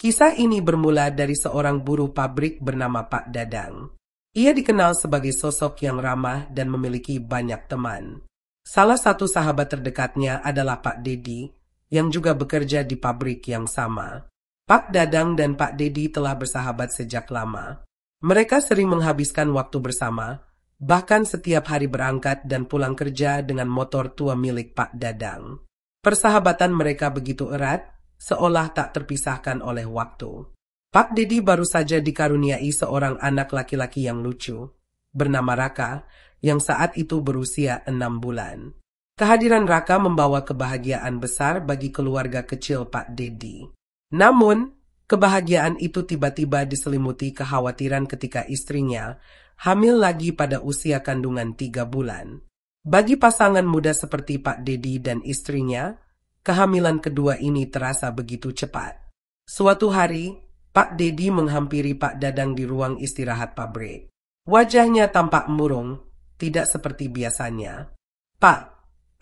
Kisah ini bermula dari seorang buruh pabrik bernama Pak Dadang. Ia dikenal sebagai sosok yang ramah dan memiliki banyak teman. Salah satu sahabat terdekatnya adalah Pak Dedi, yang juga bekerja di pabrik yang sama. Pak Dadang dan Pak Dedi telah bersahabat sejak lama. Mereka sering menghabiskan waktu bersama, bahkan setiap hari berangkat dan pulang kerja dengan motor tua milik Pak Dadang. Persahabatan mereka begitu erat, seolah tak terpisahkan oleh waktu. Pak Dedi baru saja dikaruniai seorang anak laki-laki yang lucu, bernama Raka, yang saat itu berusia 6 bulan. Kehadiran Raka membawa kebahagiaan besar bagi keluarga kecil Pak Dedi. Namun, kebahagiaan itu tiba-tiba diselimuti kekhawatiran ketika istrinya hamil lagi pada usia kandungan 3 bulan. Bagi pasangan muda seperti Pak Dedi dan istrinya, kehamilan kedua ini terasa begitu cepat. Suatu hari, Pak Dedi menghampiri Pak Dadang di ruang istirahat pabrik. Wajahnya tampak murung, tidak seperti biasanya. "Pak,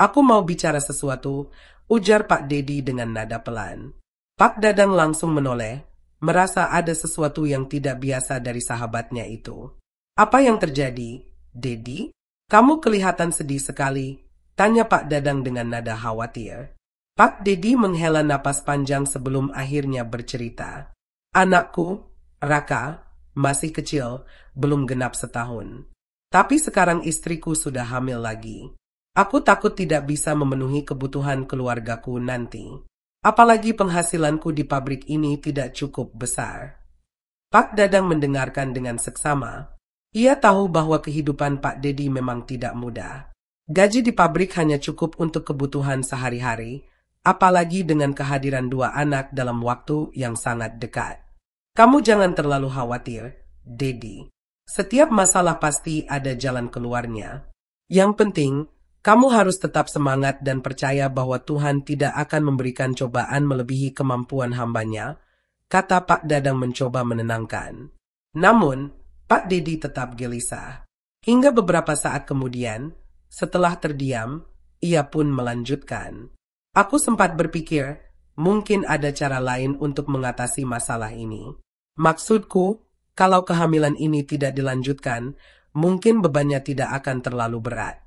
aku mau bicara sesuatu," ujar Pak Dedi dengan nada pelan. Pak Dadang langsung menoleh, merasa ada sesuatu yang tidak biasa dari sahabatnya itu. "Apa yang terjadi, Dedi? Kamu kelihatan sedih sekali," tanya Pak Dadang dengan nada khawatir. Pak Dedi menghela napas panjang sebelum akhirnya bercerita. "Anakku, Raka, masih kecil, belum genap setahun. Tapi sekarang istriku sudah hamil lagi. Aku takut tidak bisa memenuhi kebutuhan keluargaku nanti. Apalagi penghasilanku di pabrik ini tidak cukup besar." Pak Dadang mendengarkan dengan seksama. Ia tahu bahwa kehidupan Pak Dedi memang tidak mudah. Gaji di pabrik hanya cukup untuk kebutuhan sehari-hari, apalagi dengan kehadiran 2 anak dalam waktu yang sangat dekat. "Kamu jangan terlalu khawatir, Dedi. Setiap masalah pasti ada jalan keluarnya. Yang penting, kamu harus tetap semangat dan percaya bahwa Tuhan tidak akan memberikan cobaan melebihi kemampuan hambanya," kata Pak Dadang mencoba menenangkan. Namun, Pak Dedi tetap gelisah. Hingga beberapa saat kemudian, setelah terdiam, ia pun melanjutkan. "Aku sempat berpikir, mungkin ada cara lain untuk mengatasi masalah ini. Maksudku, kalau kehamilan ini tidak dilanjutkan, mungkin bebannya tidak akan terlalu berat."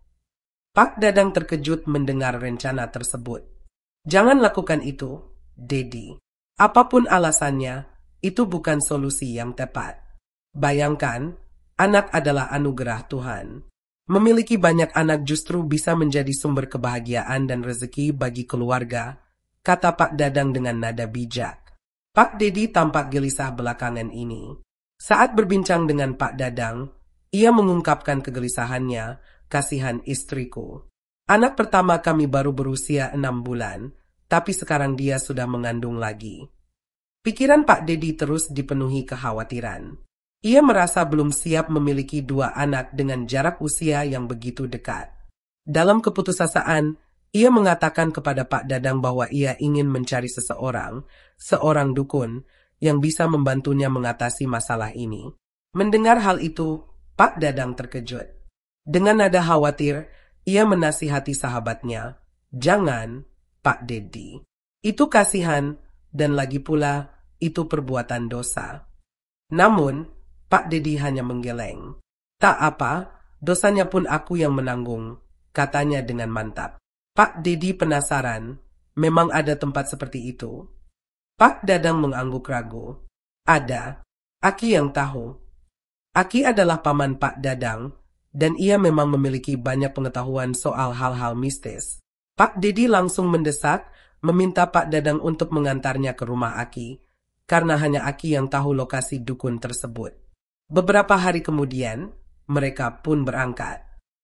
Pak Dadang terkejut mendengar rencana tersebut. "Jangan lakukan itu, Dedi. Apapun alasannya, itu bukan solusi yang tepat. Bayangkan, anak adalah anugerah Tuhan. Memiliki banyak anak justru bisa menjadi sumber kebahagiaan dan rezeki bagi keluarga," kata Pak Dadang dengan nada bijak. Pak Dedi tampak gelisah belakangan ini. Saat berbincang dengan Pak Dadang, ia mengungkapkan kegelisahannya. "Kasihan istriku. Anak pertama kami baru berusia 6 bulan, tapi sekarang dia sudah mengandung lagi." Pikiran Pak Dedi terus dipenuhi kekhawatiran. Ia merasa belum siap memiliki 2 anak dengan jarak usia yang begitu dekat. Dalam keputusasaan, ia mengatakan kepada Pak Dadang bahwa ia ingin mencari seorang dukun, yang bisa membantunya mengatasi masalah ini. Mendengar hal itu, Pak Dadang terkejut. Dengan nada khawatir, ia menasihati sahabatnya, "Jangan, Pak Dedi. Itu kasihan, dan lagi pula, itu perbuatan dosa." Namun, Pak Dedi hanya menggeleng. "Tak apa, dosanya pun aku yang menanggung," katanya dengan mantap. Pak Dedi penasaran, memang ada tempat seperti itu? Pak Dadang mengangguk ragu. "Ada. Aki yang tahu." Aki adalah paman Pak Dadang, dan ia memang memiliki banyak pengetahuan soal hal-hal mistis. Pak Dedi langsung mendesak, meminta Pak Dadang untuk mengantarnya ke rumah Aki, karena hanya Aki yang tahu lokasi dukun tersebut. Beberapa hari kemudian, mereka pun berangkat.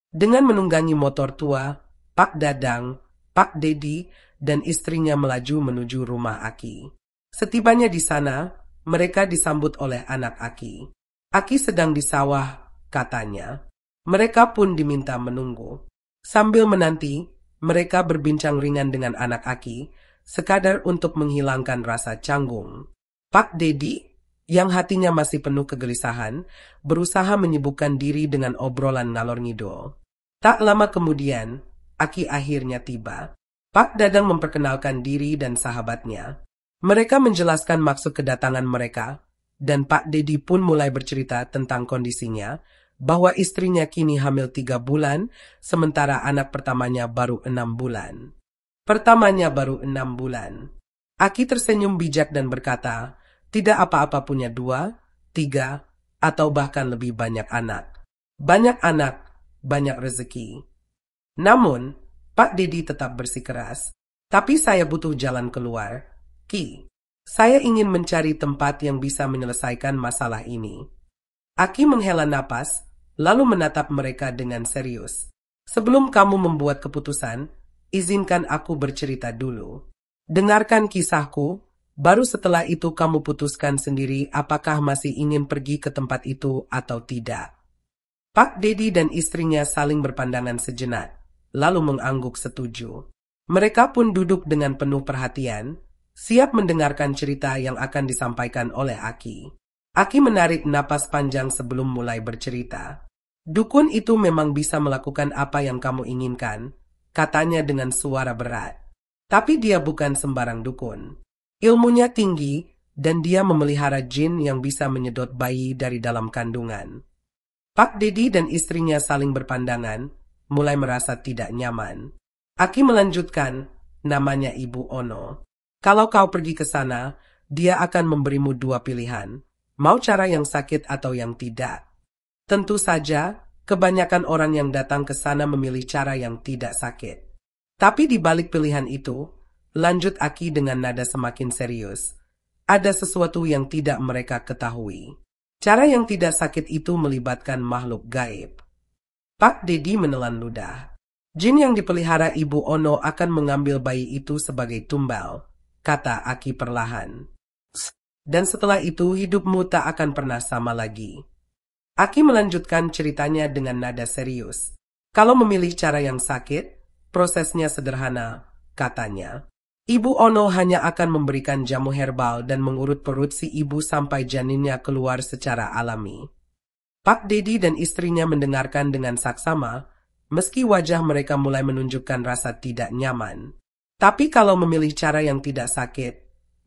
Dengan menunggangi motor tua, Pak Dadang, Pak Dedi, dan istrinya melaju menuju rumah Aki. Setibanya di sana, mereka disambut oleh anak Aki. "Aki sedang di sawah," katanya. Mereka pun diminta menunggu. Sambil menanti, mereka berbincang ringan dengan anak Aki, sekadar untuk menghilangkan rasa canggung. Pak Dedi, yang hatinya masih penuh kegelisahan, berusaha menyibukkan diri dengan obrolan ngalor ngidul. Tak lama kemudian, Aki akhirnya tiba. Pak Dadang memperkenalkan diri dan sahabatnya. Mereka menjelaskan maksud kedatangan mereka, dan Pak Dedi pun mulai bercerita tentang kondisinya, bahwa istrinya kini hamil 3 bulan, sementara anak pertamanya baru 6 bulan. Pertamanya baru 6 bulan. Aki tersenyum bijak dan berkata, tidak apa-apa punya 2, 3, atau bahkan lebih banyak anak. Banyak anak, banyak rezeki. Namun, Pak Dedi tetap bersikeras. Tapi saya butuh jalan keluar. Ki, saya ingin mencari tempat yang bisa menyelesaikan masalah ini. Aki menghela napas, lalu menatap mereka dengan serius. Sebelum kamu membuat keputusan, izinkan aku bercerita dulu. Dengarkan kisahku, baru setelah itu kamu putuskan sendiri apakah masih ingin pergi ke tempat itu atau tidak. Pak Dedi dan istrinya saling berpandangan sejenak, lalu mengangguk setuju. Mereka pun duduk dengan penuh perhatian, siap mendengarkan cerita yang akan disampaikan oleh Aki. Aki menarik napas panjang sebelum mulai bercerita. Dukun itu memang bisa melakukan apa yang kamu inginkan, katanya dengan suara berat. Tapi dia bukan sembarang dukun. Ilmunya tinggi, dan dia memelihara jin yang bisa menyedot bayi dari dalam kandungan. Pak Dedi dan istrinya saling berpandangan, mulai merasa tidak nyaman. Aki melanjutkan, namanya Ibu Ono. Kalau kau pergi ke sana, dia akan memberimu 2 pilihan. Mau cara yang sakit atau yang tidak. Tentu saja, kebanyakan orang yang datang ke sana memilih cara yang tidak sakit. Tapi di balik pilihan itu, lanjut Aki dengan nada semakin serius, ada sesuatu yang tidak mereka ketahui. Cara yang tidak sakit itu melibatkan makhluk gaib. Pak Dedi menelan ludah. Jin yang dipelihara Ibu Ono akan mengambil bayi itu sebagai tumbal, kata Aki perlahan. Dan setelah itu hidupmu tak akan pernah sama lagi. Aki melanjutkan ceritanya dengan nada serius. Kalau memilih cara yang sakit, prosesnya sederhana, katanya. Ibu Ono hanya akan memberikan jamu herbal dan mengurut perut si ibu sampai janinnya keluar secara alami. Pak Dedi dan istrinya mendengarkan dengan saksama, meski wajah mereka mulai menunjukkan rasa tidak nyaman. Tapi kalau memilih cara yang tidak sakit,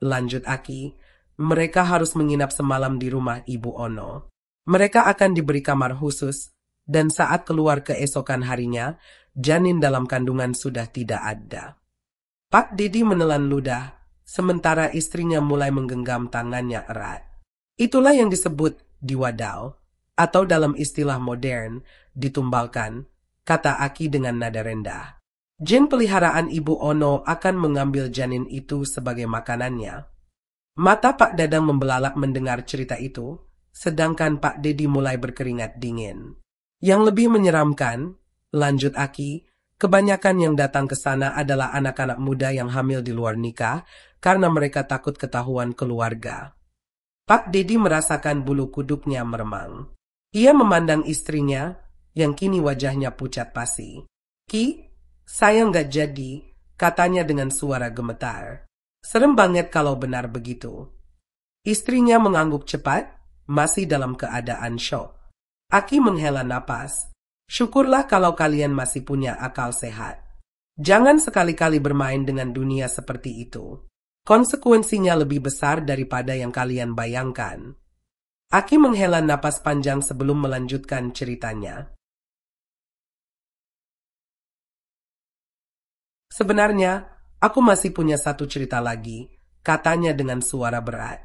lanjut Aki, mereka harus menginap semalam di rumah Ibu Ono. Mereka akan diberi kamar khusus, dan saat keluar keesokan harinya, janin dalam kandungan sudah tidak ada. Pak Dedi menelan ludah, sementara istrinya mulai menggenggam tangannya erat. Itulah yang disebut diwadau, atau dalam istilah modern, ditumbalkan, kata Aki dengan nada rendah. Jin peliharaan Ibu Ono akan mengambil janin itu sebagai makanannya. Mata Pak Dadang membelalak mendengar cerita itu, sedangkan Pak Dedi mulai berkeringat dingin. Yang lebih menyeramkan, lanjut Aki, kebanyakan yang datang ke sana adalah anak-anak muda yang hamil di luar nikah karena mereka takut ketahuan keluarga. Pak Dedi merasakan bulu kuduknya meremang. Ia memandang istrinya, yang kini wajahnya pucat pasi. Ki, saya nggak jadi, katanya dengan suara gemetar. Serem banget kalau benar begitu. Istrinya mengangguk cepat, masih dalam keadaan syok. Aki menghela napas. Syukurlah kalau kalian masih punya akal sehat. Jangan sekali-kali bermain dengan dunia seperti itu. Konsekuensinya lebih besar daripada yang kalian bayangkan. Aki menghela napas panjang sebelum melanjutkan ceritanya. Sebenarnya, aku masih punya satu cerita lagi, katanya dengan suara berat.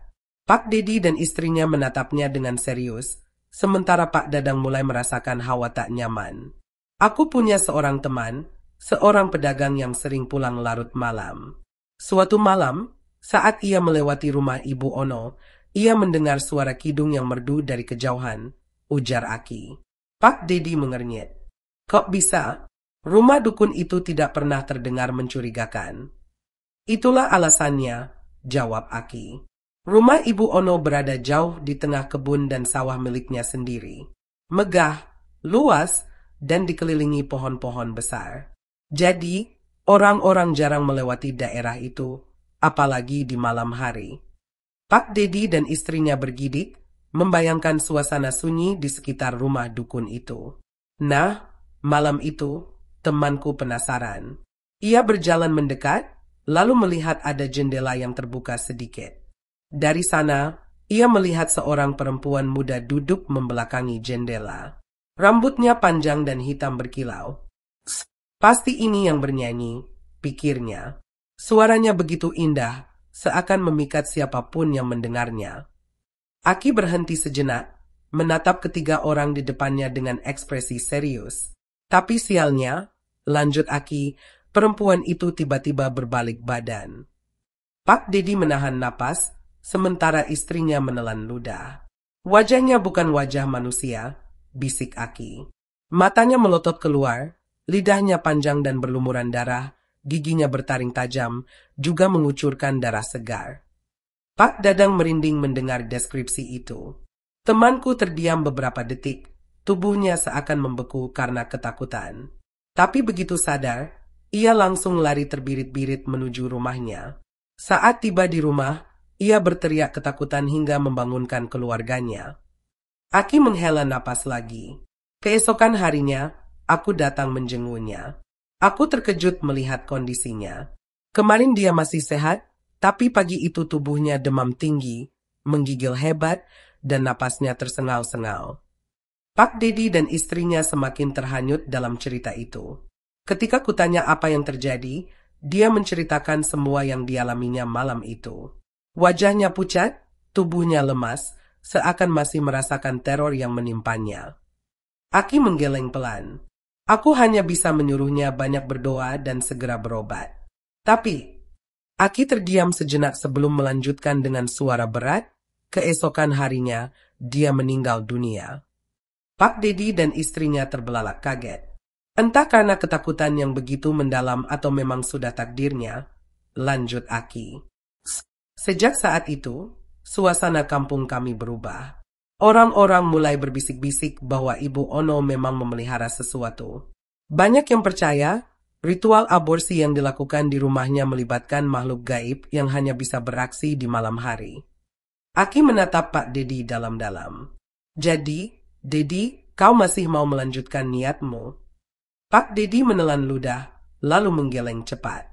Pak Dedi dan istrinya menatapnya dengan serius, sementara Pak Dadang mulai merasakan hawa tak nyaman. Aku punya seorang teman, seorang pedagang yang sering pulang larut malam. Suatu malam, saat ia melewati rumah Ibu Ono, ia mendengar suara kidung yang merdu dari kejauhan, ujar Aki. Pak Dedi mengernyit. Kok bisa? Rumah dukun itu tidak pernah terdengar mencurigakan. Itulah alasannya, jawab Aki. Rumah Ibu Ono berada jauh di tengah kebun dan sawah miliknya sendiri. Megah, luas, dan dikelilingi pohon-pohon besar. Jadi, orang-orang jarang melewati daerah itu, apalagi di malam hari. Pak Dedi dan istrinya bergidik, membayangkan suasana sunyi di sekitar rumah dukun itu. Nah, malam itu, temanku penasaran. Ia berjalan mendekat, lalu melihat ada jendela yang terbuka sedikit. Dari sana, ia melihat seorang perempuan muda duduk membelakangi jendela. Rambutnya panjang dan hitam berkilau. Pasti ini yang bernyanyi, pikirnya. Suaranya begitu indah, seakan memikat siapapun yang mendengarnya. Aki berhenti sejenak, menatap ketiga orang di depannya dengan ekspresi serius. Tapi sialnya, lanjut Aki, perempuan itu tiba-tiba berbalik badan. Pak Dedi menahan napas, sementara istrinya menelan ludah. Wajahnya bukan wajah manusia, bisik Aki. Matanya melotot keluar, lidahnya panjang dan berlumuran darah, giginya bertaring tajam, juga mengucurkan darah segar. Pak Dadang merinding mendengar deskripsi itu. Temanku terdiam beberapa detik, tubuhnya seakan membeku karena ketakutan. Tapi begitu sadar, ia langsung lari terbirit-birit menuju rumahnya. Saat tiba di rumah, ia berteriak ketakutan hingga membangunkan keluarganya. Aki menghela napas lagi. Keesokan harinya, aku datang menjenguknya. Aku terkejut melihat kondisinya. Kemarin dia masih sehat, tapi pagi itu tubuhnya demam tinggi, menggigil hebat, dan napasnya tersengal-sengal. Pak Dedi dan istrinya semakin terhanyut dalam cerita itu. Ketika kutanya apa yang terjadi, dia menceritakan semua yang dialaminya malam itu. Wajahnya pucat, tubuhnya lemas, seakan masih merasakan teror yang menimpanya. Aki menggeleng pelan. Aku hanya bisa menyuruhnya banyak berdoa dan segera berobat. Tapi, Aki terdiam sejenak sebelum melanjutkan dengan suara berat. Keesokan harinya, dia meninggal dunia. Pak Dedi dan istrinya terbelalak kaget. Entah karena ketakutan yang begitu mendalam atau memang sudah takdirnya, lanjut Aki. Sejak saat itu, suasana kampung kami berubah. Orang-orang mulai berbisik-bisik bahwa Ibu Ono memang memelihara sesuatu. Banyak yang percaya, ritual aborsi yang dilakukan di rumahnya melibatkan makhluk gaib yang hanya bisa beraksi di malam hari. Aki menatap Pak Dedi dalam-dalam. Jadi, Dedi, kau masih mau melanjutkan niatmu? Pak Dedi menelan ludah, lalu menggeleng cepat.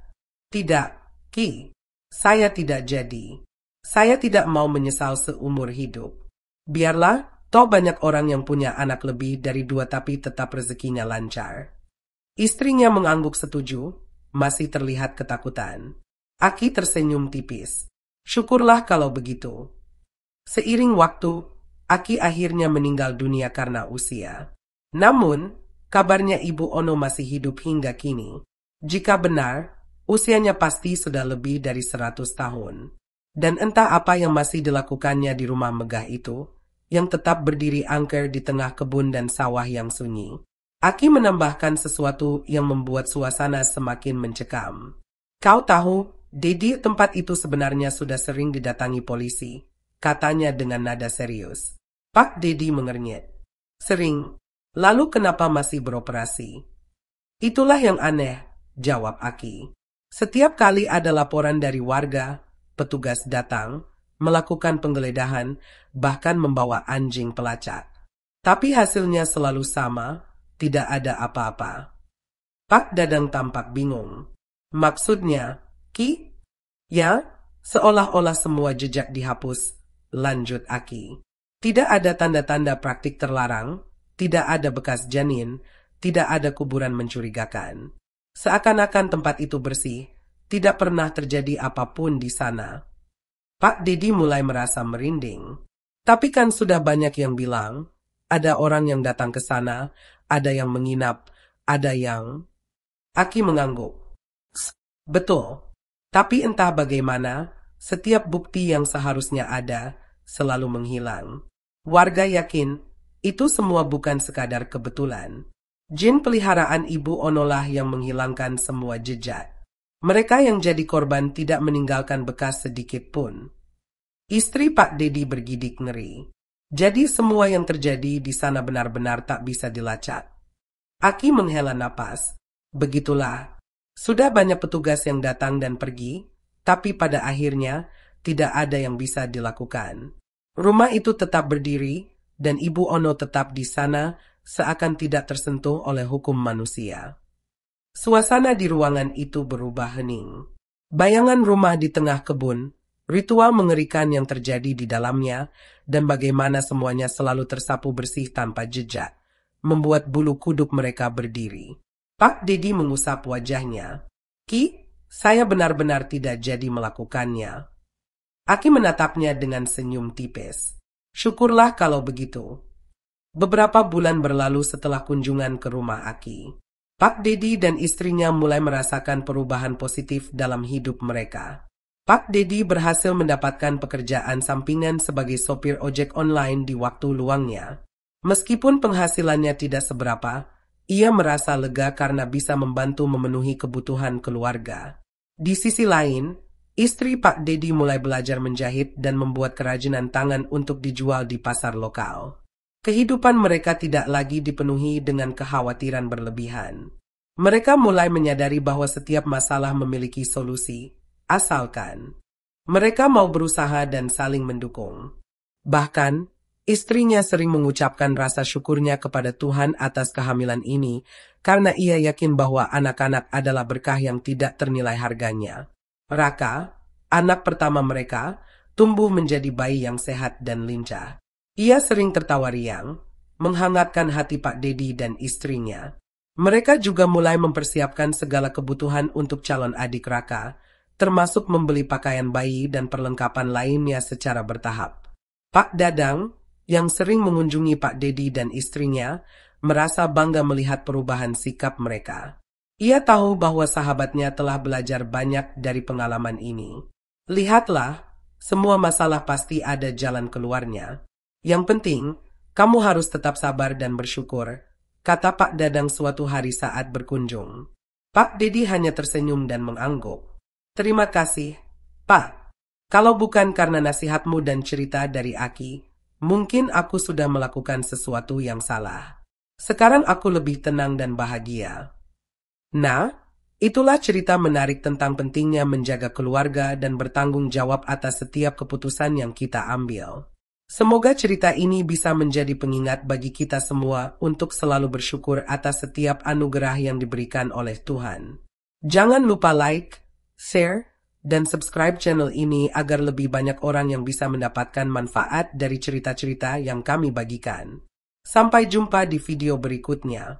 Tidak, Ki. Saya tidak jadi. Saya tidak mau menyesal seumur hidup. Biarlah, toh banyak orang yang punya anak lebih dari 2 tapi tetap rezekinya lancar. Istrinya mengangguk setuju, masih terlihat ketakutan. Aki tersenyum tipis. Syukurlah kalau begitu. Seiring waktu, Aki akhirnya meninggal dunia karena usia. Namun, kabarnya Ibu Ono masih hidup hingga kini. Jika benar, usianya pasti sudah lebih dari 100 tahun. Dan entah apa yang masih dilakukannya di rumah megah itu, yang tetap berdiri angker di tengah kebun dan sawah yang sunyi. Aki menambahkan sesuatu yang membuat suasana semakin mencekam. Kau tahu, Dedi, tempat itu sebenarnya sudah sering didatangi polisi, katanya dengan nada serius. Pak Dedi mengernyit. Sering. Lalu kenapa masih beroperasi? Itulah yang aneh, jawab Aki. Setiap kali ada laporan dari warga, petugas datang, melakukan penggeledahan, bahkan membawa anjing pelacak. Tapi hasilnya selalu sama, tidak ada apa-apa. Pak Dadang tampak bingung. Maksudnya, Ki? Ya, seolah-olah semua jejak dihapus, lanjut Aki. Tidak ada tanda-tanda praktik terlarang, tidak ada bekas janin, tidak ada kuburan mencurigakan. Seakan-akan tempat itu bersih, tidak pernah terjadi apapun di sana. Pak Dedi mulai merasa merinding. Tapi kan sudah banyak yang bilang, ada orang yang datang ke sana, ada yang menginap, ada yang... Aki mengangguk. Betul. Tapi entah bagaimana, setiap bukti yang seharusnya ada, selalu menghilang. Warga yakin, itu semua bukan sekadar kebetulan. Jin peliharaan Ibu Onolah yang menghilangkan semua jejak. Mereka yang jadi korban tidak meninggalkan bekas sedikit pun. Istri Pak Dedi bergidik ngeri. Jadi semua yang terjadi di sana benar-benar tak bisa dilacak. Aki menghela napas. Begitulah. Sudah banyak petugas yang datang dan pergi, tapi pada akhirnya tidak ada yang bisa dilakukan. Rumah itu tetap berdiri, dan Ibu Ono tetap di sana, seakan tidak tersentuh oleh hukum manusia. Suasana di ruangan itu berubah hening. Bayangan rumah di tengah kebun, ritual mengerikan yang terjadi di dalamnya, dan bagaimana semuanya selalu tersapu bersih tanpa jejak, membuat bulu kuduk mereka berdiri. Pak Dedi mengusap wajahnya. Ki, saya benar-benar tidak jadi melakukannya. Aki menatapnya dengan senyum tipis. Syukurlah kalau begitu. Beberapa bulan berlalu setelah kunjungan ke rumah Aki. Pak Dedi dan istrinya mulai merasakan perubahan positif dalam hidup mereka. Pak Dedi berhasil mendapatkan pekerjaan sampingan sebagai sopir ojek online di waktu luangnya. Meskipun penghasilannya tidak seberapa, ia merasa lega karena bisa membantu memenuhi kebutuhan keluarga. Di sisi lain, istri Pak Dedi mulai belajar menjahit dan membuat kerajinan tangan untuk dijual di pasar lokal. Kehidupan mereka tidak lagi dipenuhi dengan kekhawatiran berlebihan. Mereka mulai menyadari bahwa setiap masalah memiliki solusi, asalkan mereka mau berusaha dan saling mendukung. Bahkan, istrinya sering mengucapkan rasa syukurnya kepada Tuhan atas kehamilan ini, karena ia yakin bahwa anak-anak adalah berkah yang tidak ternilai harganya. Raka, anak pertama mereka, tumbuh menjadi bayi yang sehat dan lincah. Ia sering tertawa riang, menghangatkan hati Pak Dedi dan istrinya. Mereka juga mulai mempersiapkan segala kebutuhan untuk calon adik Raka, termasuk membeli pakaian bayi dan perlengkapan lainnya secara bertahap. Pak Dadang, yang sering mengunjungi Pak Dedi dan istrinya, merasa bangga melihat perubahan sikap mereka. Ia tahu bahwa sahabatnya telah belajar banyak dari pengalaman ini. Lihatlah, semua masalah pasti ada jalan keluarnya. Yang penting, kamu harus tetap sabar dan bersyukur, kata Pak Dadang suatu hari saat berkunjung. Pak Dedi hanya tersenyum dan mengangguk. Terima kasih, Pak. Kalau bukan karena nasihatmu dan cerita dari Aki, mungkin aku sudah melakukan sesuatu yang salah. Sekarang aku lebih tenang dan bahagia. Nah, itulah cerita menarik tentang pentingnya menjaga keluarga dan bertanggung jawab atas setiap keputusan yang kita ambil. Semoga cerita ini bisa menjadi pengingat bagi kita semua untuk selalu bersyukur atas setiap anugerah yang diberikan oleh Tuhan. Jangan lupa like, share, dan subscribe channel ini agar lebih banyak orang yang bisa mendapatkan manfaat dari cerita-cerita yang kami bagikan. Sampai jumpa di video berikutnya.